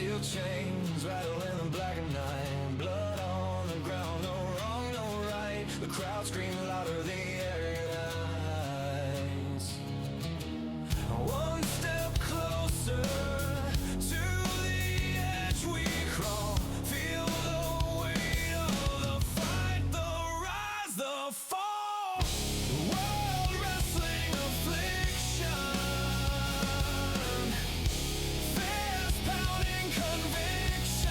steel chains rattle in the black of night. Blood on the ground, no wrong, no right. The crowd scream louder, the air unites. One step closer to the edge we crawl. Feel the weight of the fight, the rise, the fall. World Wrestling Affliction. Fist pounding conviction.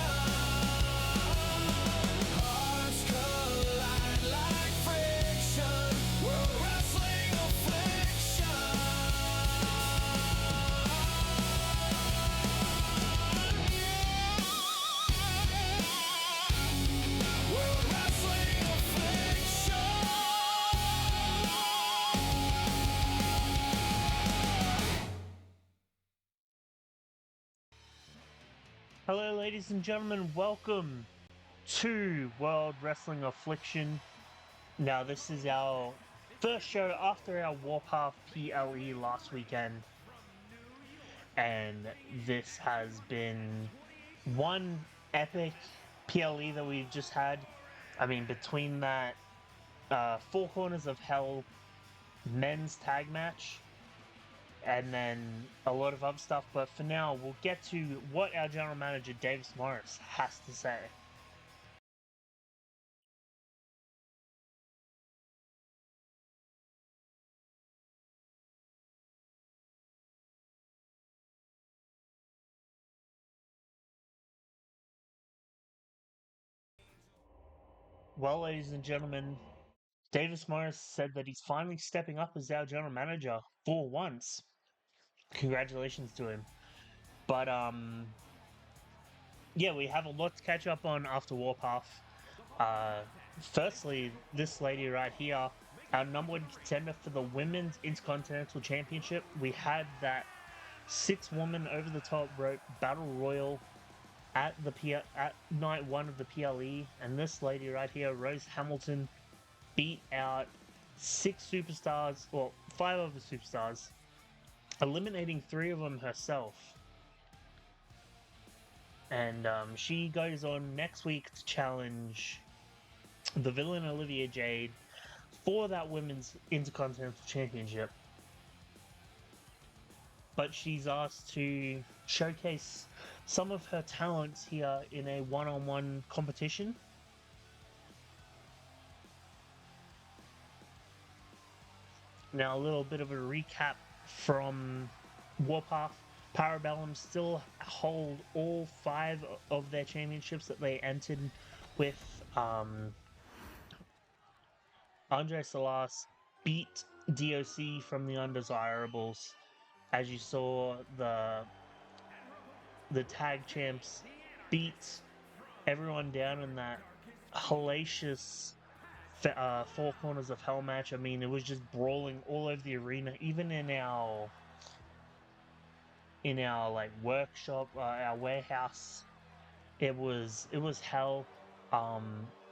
Hearts collide like friction. World Wrestling Affliction. World Wrestling Affliction. Hello, ladies and gentlemen. Welcome to World Wrestling Affliction. Now, this is our first show after our Warpath PLE last weekend, and this has been one epic PLE that we've just had. I mean, between that Four Corners of Hell men's tag match and then a lot of other stuff, but for now we'll get to what our general manager Davis Morris has to say. Well, ladies and gentlemen, Davis Morris said that he's finally stepping up as our general manager for once. Congratulations to him. But yeah, we have a lot to catch up on after Warpath. Firstly, this lady right here, our number one contender for the Women's Intercontinental Championship. We had that 6-woman over the top rope battle royal at night one of the PLE, and this lady right here, Rose Hamilton, beat out 6 superstars, well, 5 of the superstars, eliminating 3 of them herself. And she goes on next week to challenge the villain Olivia Jade for that Women's Intercontinental Championship. But she's asked to showcase some of her talents here in a one-on-one competition. Now, a little bit of a recap from Warpath. Parabellum still hold all 5 of their championships that they entered with. Andre Salas beat DOC from the Undesirables. As you saw, the tag champs beat everyone down in that hellacious Four Corners of Hell match. I mean, it was just brawling all over the arena, even in our like workshop, our warehouse. It was hell.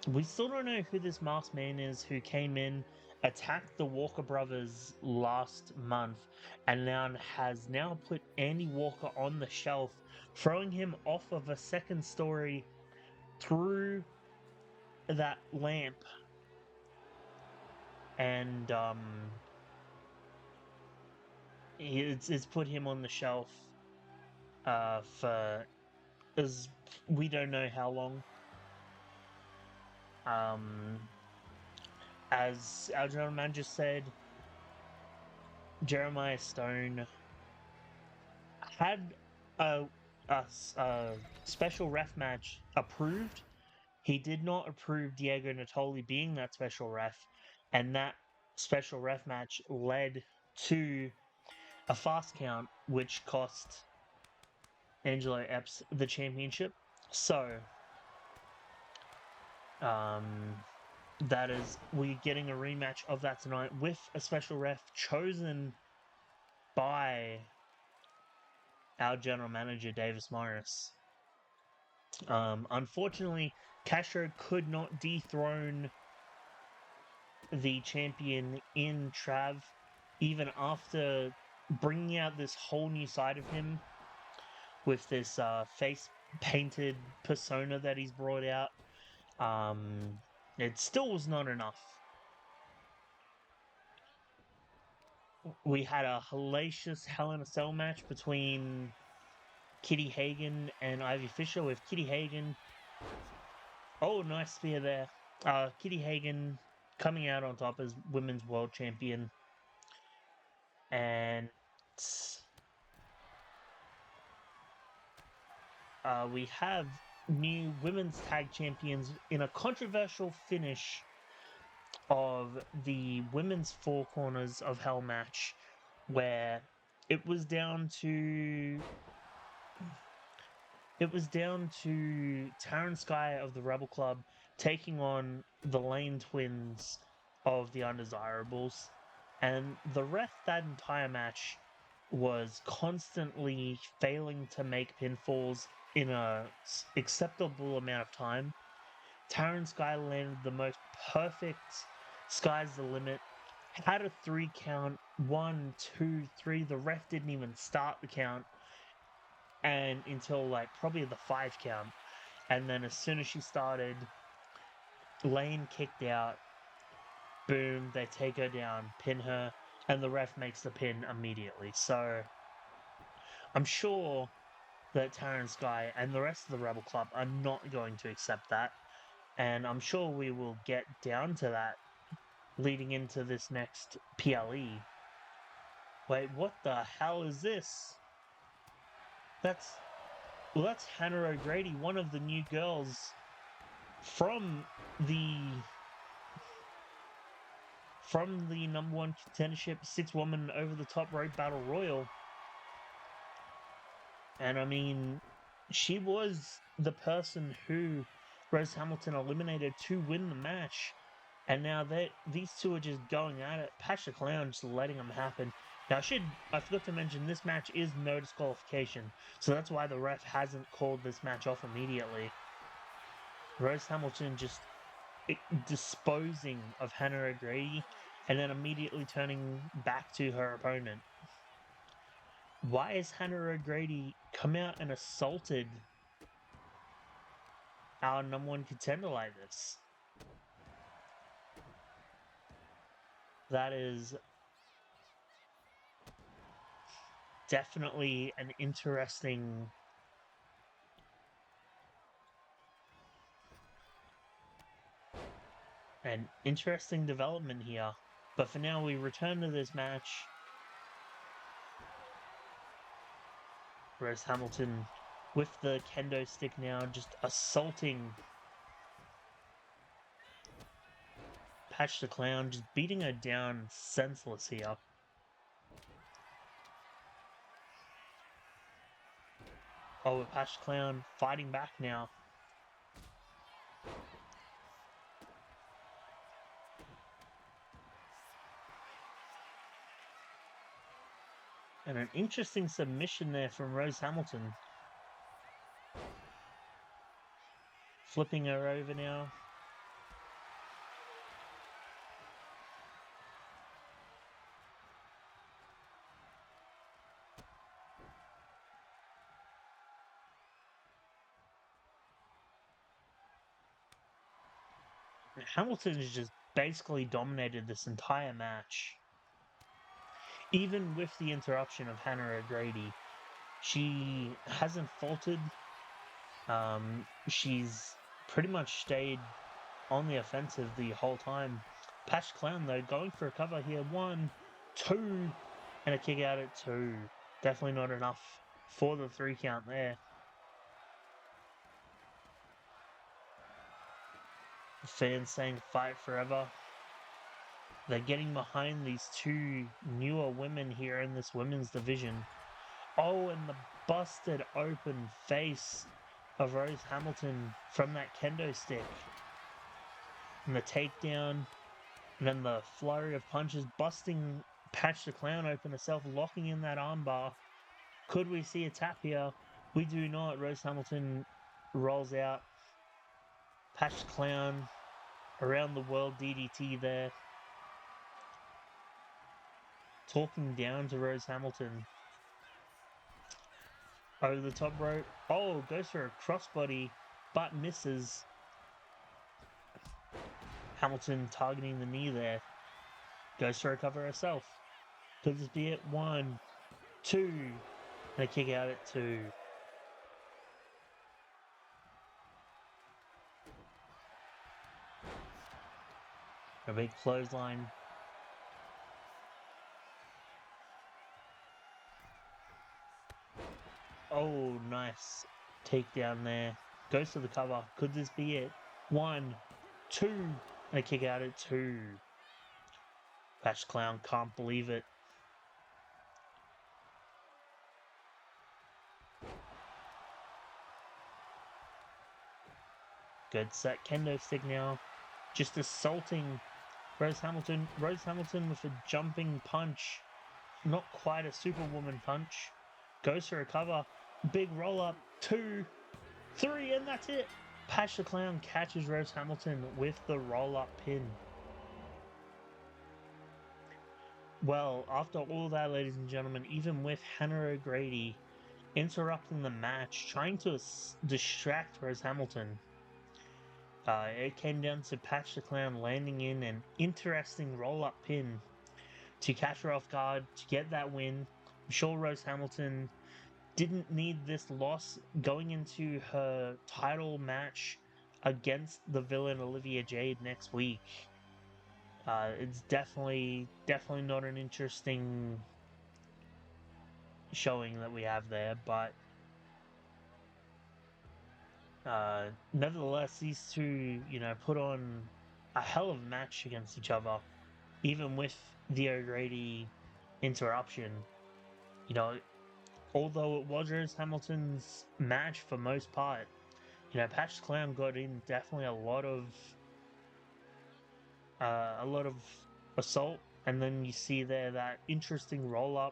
We still don't know who this masked man is who came in, attacked the Walker brothers last month, and has now put Andy Walker on the shelf, throwing him off of a second story through that lamp. And it's put him on the shelf for as we don't know how long. As our general manager said, Jeremiah Stone had a special ref match approved. He did not approve Diego Natoli being that special ref, and that special ref match led to a fast count, which cost Angelo Epps the championship. So, that is, we're getting a rematch of that tonight with a special ref chosen by our general manager, Davis Morris. Unfortunately, Castro could not dethrone the champion in Trav, even after bringing out this whole new side of him with this face painted persona that he's brought out. It still was not enough. We had a hellacious Hell in a Cell match between Kitty Hagen and Ivy Fisher, with Kitty Hagen. Oh, nice spear there. Kitty Hagen coming out on top as Women's World Champion. And we have new Women's Tag Champions in a controversial finish of the Women's Four Corners of Hell match, where it was down to Taryn Sky of the Rebel Club taking on the Lane Twins of the Undesirables, and the ref that entire match was constantly failing to make pinfalls in a acceptable amount of time. Taryn Sky landed the most perfect sky's the limit, had a 3 count, 1, 2, 3. The ref didn't even start the count, and until like probably the 5 count. And then as soon as she started, Lane kicked out. Boom, they take her down, pin her, and the ref makes the pin immediately. So I'm sure that Taryn Sky and the rest of the Rebel Club are not going to accept that. And I'm sure we will get down to that leading into this next PLE. Wait, what the hell is this? That's Hannah O'Grady, one of the new girls from the number one contendership 6-woman over the top rope battle royal. And I mean, she was the person who Rose Hamilton eliminated to win the match. And now these two are just going at it. Pasha Clown just letting them happen. Now, I forgot to mention, this match is no disqualification. So that's why the ref hasn't called this match off immediately. Rose Hamilton just disposing of Hannah O'Grady and then immediately turning back to her opponent. Why has Hannah O'Grady come out and assaulted our number one contender like this? That is definitely an interesting development here. But for now, we return to this match. Rose Hamilton with the kendo stick now, just assaulting Patch the Clown, just beating her down senseless here. Oh, Patch the Clown fighting back now. And an interesting submission there from Rose Hamilton. Flipping her over now. Hamilton has just basically dominated this entire match. Even with the interruption of Hannah O'Grady, she hasn't faltered. She's pretty much stayed on the offensive the whole time. Patch Clown, though, going for a cover here. 1, 2, and a kick out at 2. Definitely not enough for the 3 count there. The fans saying fight forever. They're getting behind these two newer women here in this women's division. Oh, and the busted open face of Rose Hamilton from that kendo stick. And the takedown, and then the flurry of punches, busting Patch the Clown open herself, locking in that armbar. Could we see a tap here? We do not. Rose Hamilton rolls out. Patch the Clown around the world DDT there. Talking down to Rose Hamilton. Over the top rope. Oh, goes for a crossbody, but misses. Hamilton targeting the knee there. Goes for a cover herself. Could this be it? 1, 2. And a kick out at 2. A big clothesline. Oh, nice takedown there. Goes to the cover. Could this be it? 1, 2. And a kick out at 2. Patch Clown can't believe it. Good set kendo stick now. Just assaulting Rose Hamilton. Rose Hamilton with a jumping punch. Not quite a Superwoman punch. Goes for a cover. Big roll up. 2, 3, and that's it. Patch the Clown catches Rose Hamilton with the roll up pin. Well, after all that, ladies and gentlemen, even with Hannah O'Grady interrupting the match, trying to distract Rose Hamilton, it came down to Patch the Clown landing in an interesting roll-up pin to catch her off guard, to get that win. I'm sure Rose Hamilton didn't need this loss going into her title match against the villain Olivia Jade next week. It's definitely not an interesting showing that we have there, but nevertheless, these two, put on a hell of a match against each other, even with the O'Grady interruption. Although it was Rose Hamilton's match for most part, Patch the Clown got in definitely a lot of assault, and then you see there that interesting rolling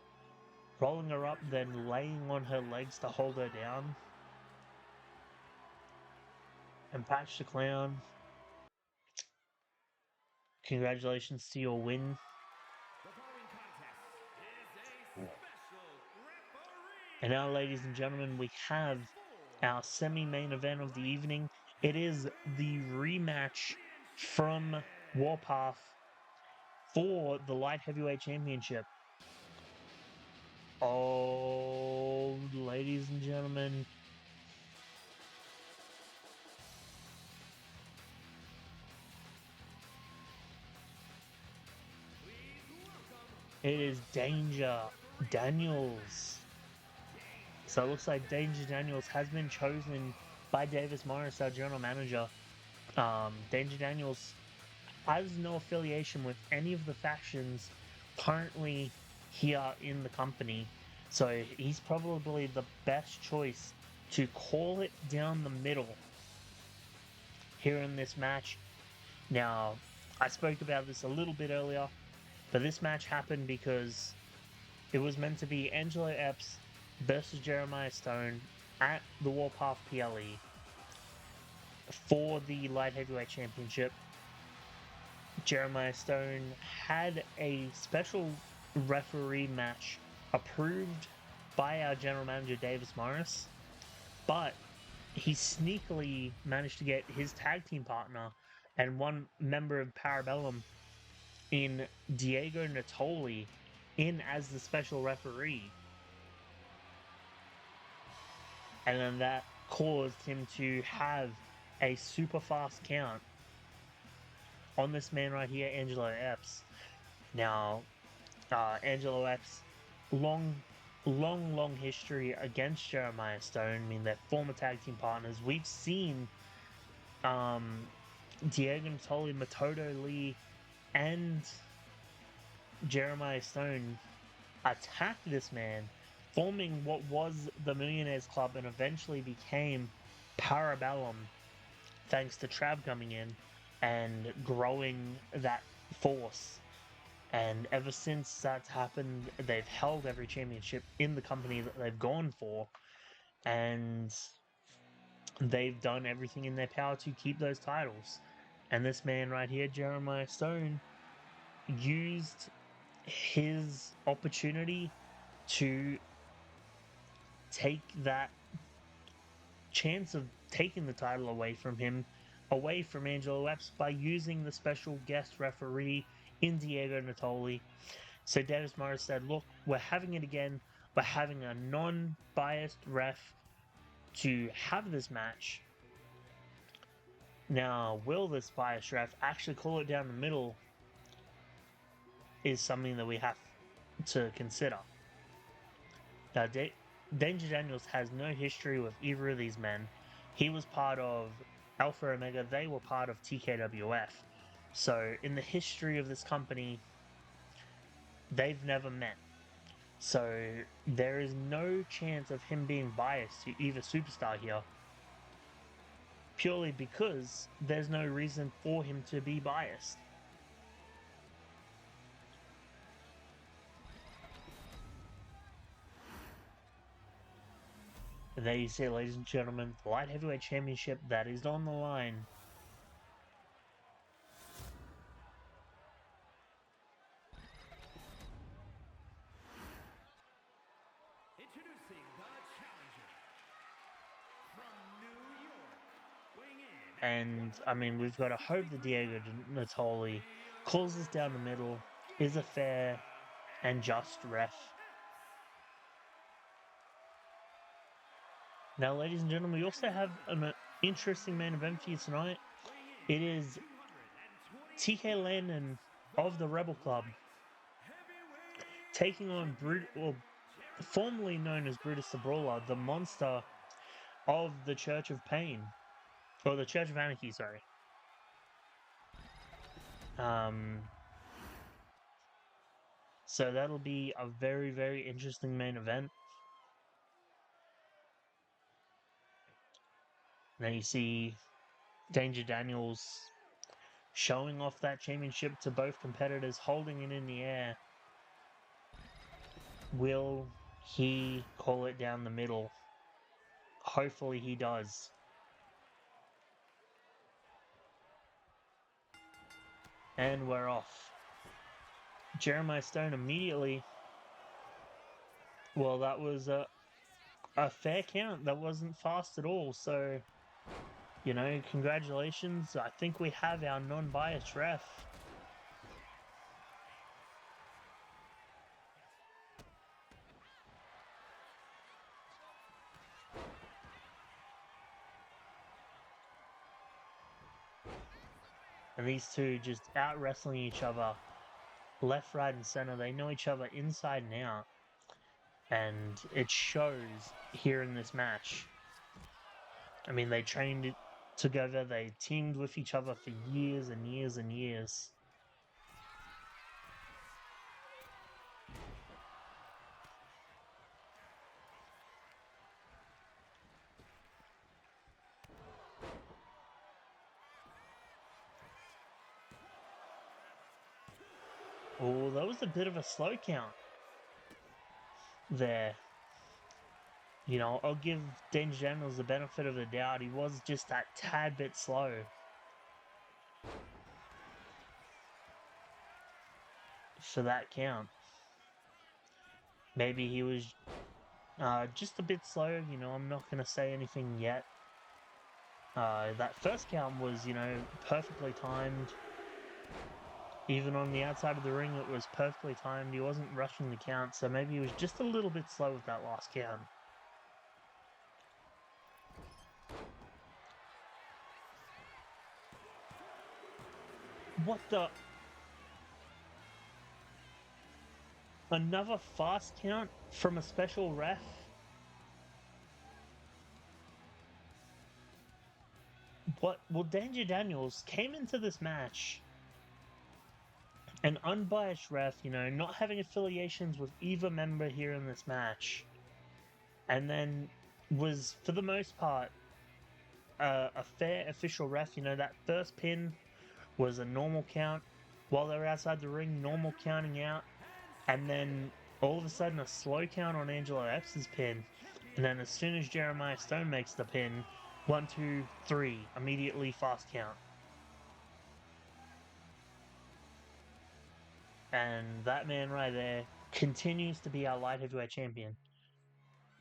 her up, then laying on her legs to hold her down. And Patch the Clown, congratulations to your win. And now, ladies and gentlemen, we have our semi-main event of the evening. It is the rematch from Warpath for the Light Heavyweight Championship. Oh, ladies and gentlemen. It is Danger Daniels. So it looks like Danger Daniels has been chosen by Davis Morris, our general manager. Danger Daniels has no affiliation with any of the factions currently here in the company. So he's probably the best choice to call it down the middle here in this match. Now, I spoke about this a little bit earlier, but this match happened because it was meant to be Angelo Epps versus Jeremiah Stone at the Warpath PLE for the Light Heavyweight Championship. Jeremiah Stone had a special referee match approved by our general manager Davis Morris, but he sneakily managed to get his tag team partner and one member of Parabellum in Diego Natoli in as the special referee. And then that caused him to have a super fast count on this man right here, Angelo Epps. Now, Angelo Epps, long history against Jeremiah Stone. I mean, they're former tag team partners. We've seen Diego Natoli, Matoto Lee, and Jeremiah Stone attack this man, forming what was the Millionaires Club and eventually became Parabellum, thanks to Trav coming in and growing that force. And ever since that's happened, they've held every championship in the company that they've gone for, and they've done everything in their power to keep those titles. And this man right here, Jeremiah Stone, used his opportunity to take that chance of taking the title away from him, away from Angelo Epps, by using the special guest referee in Diego Natoli. So Dennis Morris said, look, we're having it again. We're having a non-biased ref to have this match. Now, will this biased ref actually call it down the middle is something that we have to consider. Now, Danger Daniels has no history with either of these men. He was part of Alpha Omega. They were part of TKWF. So, in the history of this company, they've never met. So, there is no chance of him being biased to either superstar here. Purely because there's no reason for him to be biased. And there you see it, ladies and gentlemen, the Light Heavyweight Championship that is on the line. Introducing the challenger from New York, weighing in. And, I mean, we've got to hope that Diego Natoli calls this down the middle, is a fair and just ref. Now, ladies and gentlemen, we also have an interesting main event for you tonight. It is TK Landon of the Rebel Club taking on formerly known as Brutus the Brawler, the monster of the Church of Pain. Or the Church of Anarchy, sorry. So that'll be a very, very interesting main event. Now you see Danger Daniels showing off that championship to both competitors, holding it in the air. Will he call it down the middle? Hopefully he does. And we're off. Jeremiah Stone immediately. Well, that was a fair count. That wasn't fast at all. So, you know, congratulations. I think we have our non-biased ref. And these two just out wrestling each other left, right, and center. They know each other inside and out. And it shows here in this match. I mean, they trained together. They teamed with each other for years and years and years. Oh, that was a bit of a slow count there. You know, I'll give Danger Daniels the benefit of the doubt. He was just that tad bit slow. For that count. Maybe he was just a bit slow. You know, I'm not going to say anything yet. That first count was, you know, perfectly timed. Even on the outside of the ring, it was perfectly timed. He wasn't rushing the count, so maybe he was just a little bit slow with that last count. What the? Another fast count from a special ref? What? Well, Danger Daniels came into this match an unbiased ref, you know, not having affiliations with either member here in this match, and then was, for the most part, a fair official ref. You know, that first pin was a normal count while they were outside the ring, normal counting out, and then all of a sudden a slow count on Angelo Epps' pin, and then as soon as Jeremiah Stone makes the pin, 1, 2, 3, immediately fast count. And that man right there continues to be our light heavyweight champion.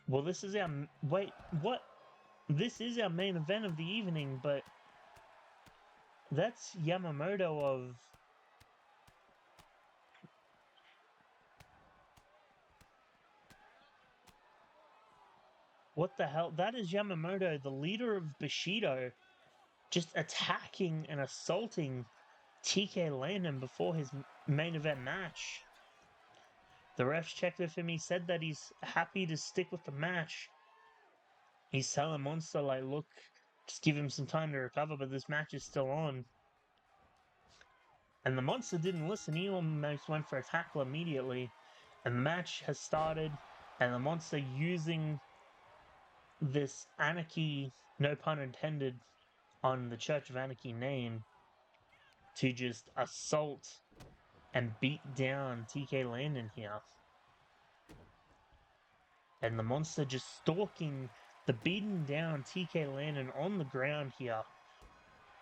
Well, this is our... Wait, what? This is our main event of the evening, but... That's Yamamoto of... What the hell? That is Yamamoto, the leader of Bushido, just attacking and assaulting TK Landon before his main event match. The refs checked with him. He said that he's happy to stick with the match. He's telling Monster, like, look, just give him some time to recover, but this match is still on. And the Monster didn't listen. He almost went for a tackle immediately. And the match has started, and the Monster using this Anarchy, no pun intended, on the Church of Anarchy name to just assault and beat down TK Landon here. And the Monster just stalking the beaten down TK Landon on the ground here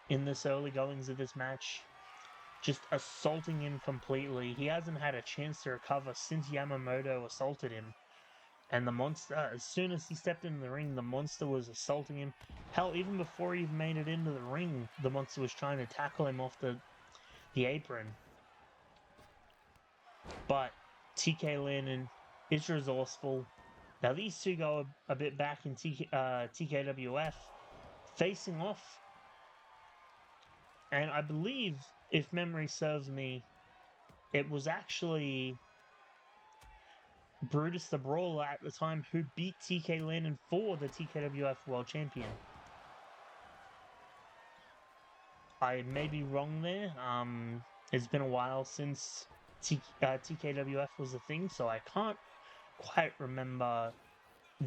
in this early goings of this match. Just assaulting him completely. He hasn't had a chance to recover since Yamamoto assaulted him. And the Monster, as soon as he stepped into the ring, the Monster was assaulting him. Hell, even before he even made it into the ring, the Monster was trying to tackle him off the apron. But TK Landon is resourceful. Now these two go a bit back in TKWF, facing off. And I believe, if memory serves me, it was actually Brutus the Brawler at the time who beat TK Landon for the TKWF World Champion. I may be wrong there. It's been a while since TKWF was a thing, so I can't quite remember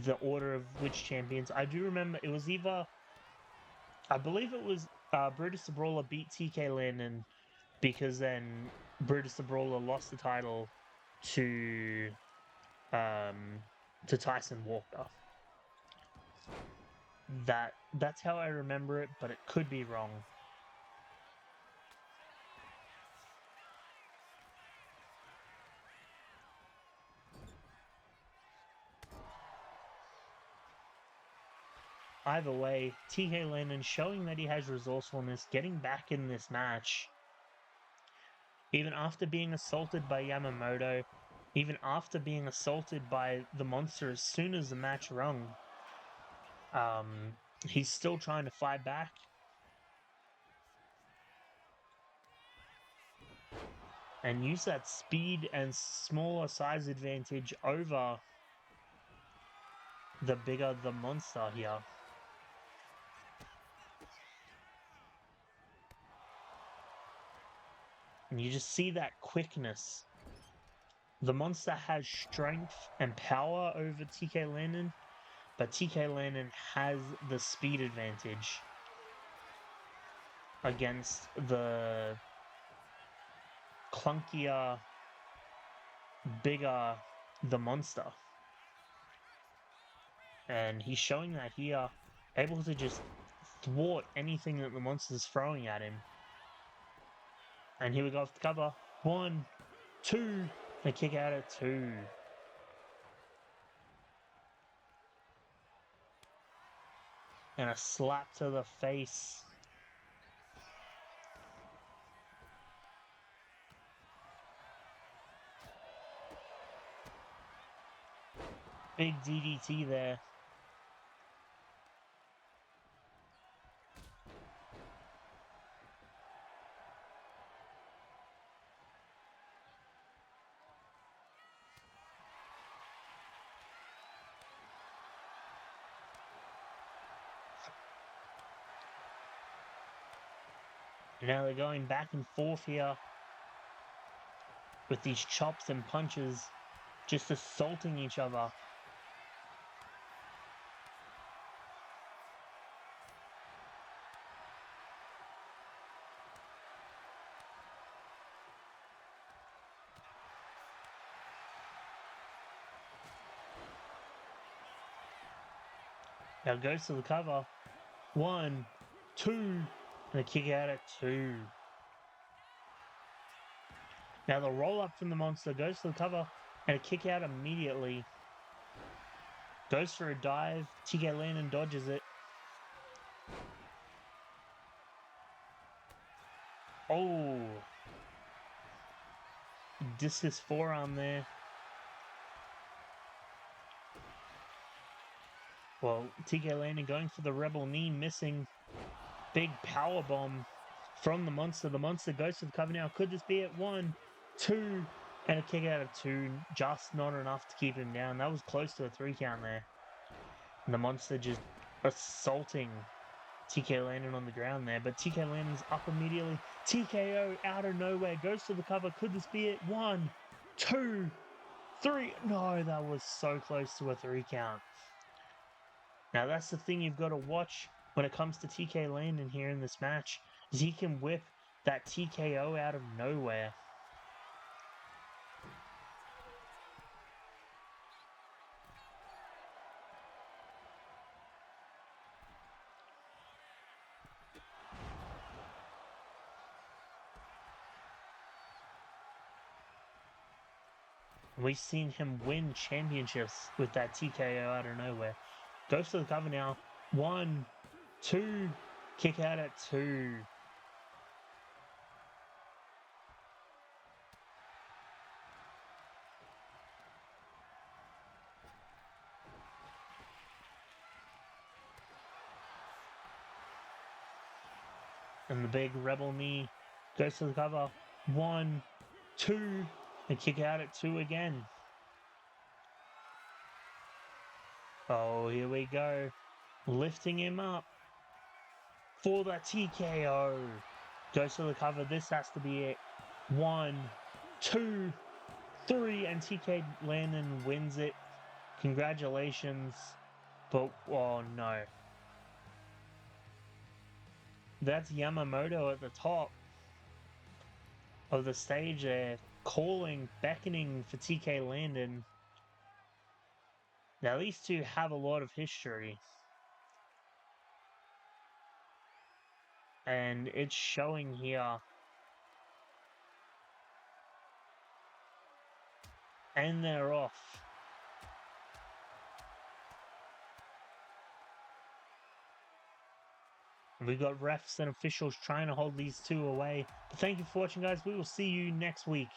the order of which champions. I do remember it was either... I believe it was Brutus the Brawler beat TK Landon because then Brutus the Brawler lost the title to Tyson Walker. That's how I remember it, but it could be wrong. Either way, TK Landon showing that he has resourcefulness, getting back in this match. Even after being assaulted by Yamamoto, even after being assaulted by the Monster as soon as the match rung, he's still trying to fight back. And use that speed and smaller size advantage over the bigger the Monster here. And you just see that quickness. The Monster has strength and power over TK Landon, but TK Landon has the speed advantage against the clunkier, bigger the Monster. And he's showing that here, able to just thwart anything that the Monster's throwing at him. And here we go off the cover. 1, 2, and a kick out at 2. And a slap to the face. Big DDT there. Now they're going back and forth here with these chops and punches, just assaulting each other. Now goes to the cover. 1, 2, and a kick out at 2. Now the roll up from the Monster goes to the cover and a kick out immediately. Goes for a dive. TK Landon dodges it. Oh. Discus forearm there. Well, TK Landon going for the Rebel knee, missing. Big power bomb from the Monster. The Monster goes for the cover now. Could this be it? 1, 2, and a kick out of 2. Just not enough to keep him down. That was close to a 3 count there. And the Monster just assaulting TK Landon on the ground there. But TK Landon's up immediately. TKO out of nowhere. Goes to the cover. Could this be it? 1, 2, 3. No, that was so close to a 3 count. Now that's the thing you've got to watch when it comes to TK Landon here in this match, is he can whip that TKO out of nowhere. We've seen him win championships with that TKO out of nowhere. Goes to the cover now. 1, 2, kick out at 2. And the big Rebel knee goes to the cover. 1, 2, and kick out at 2 again. Oh, here we go. Lifting him up for the TKO. Goes to the cover. This has to be it. 1, 2, 3, and TK Landon wins it. Congratulations. But, oh no. That's Yamamoto at the top of the stage there, calling, beckoning for TK Landon. Now, these two have a lot of history. And it's showing here. And they're off. We've got refs and officials trying to hold these two away. But thank you for watching, guys. We will see you next week.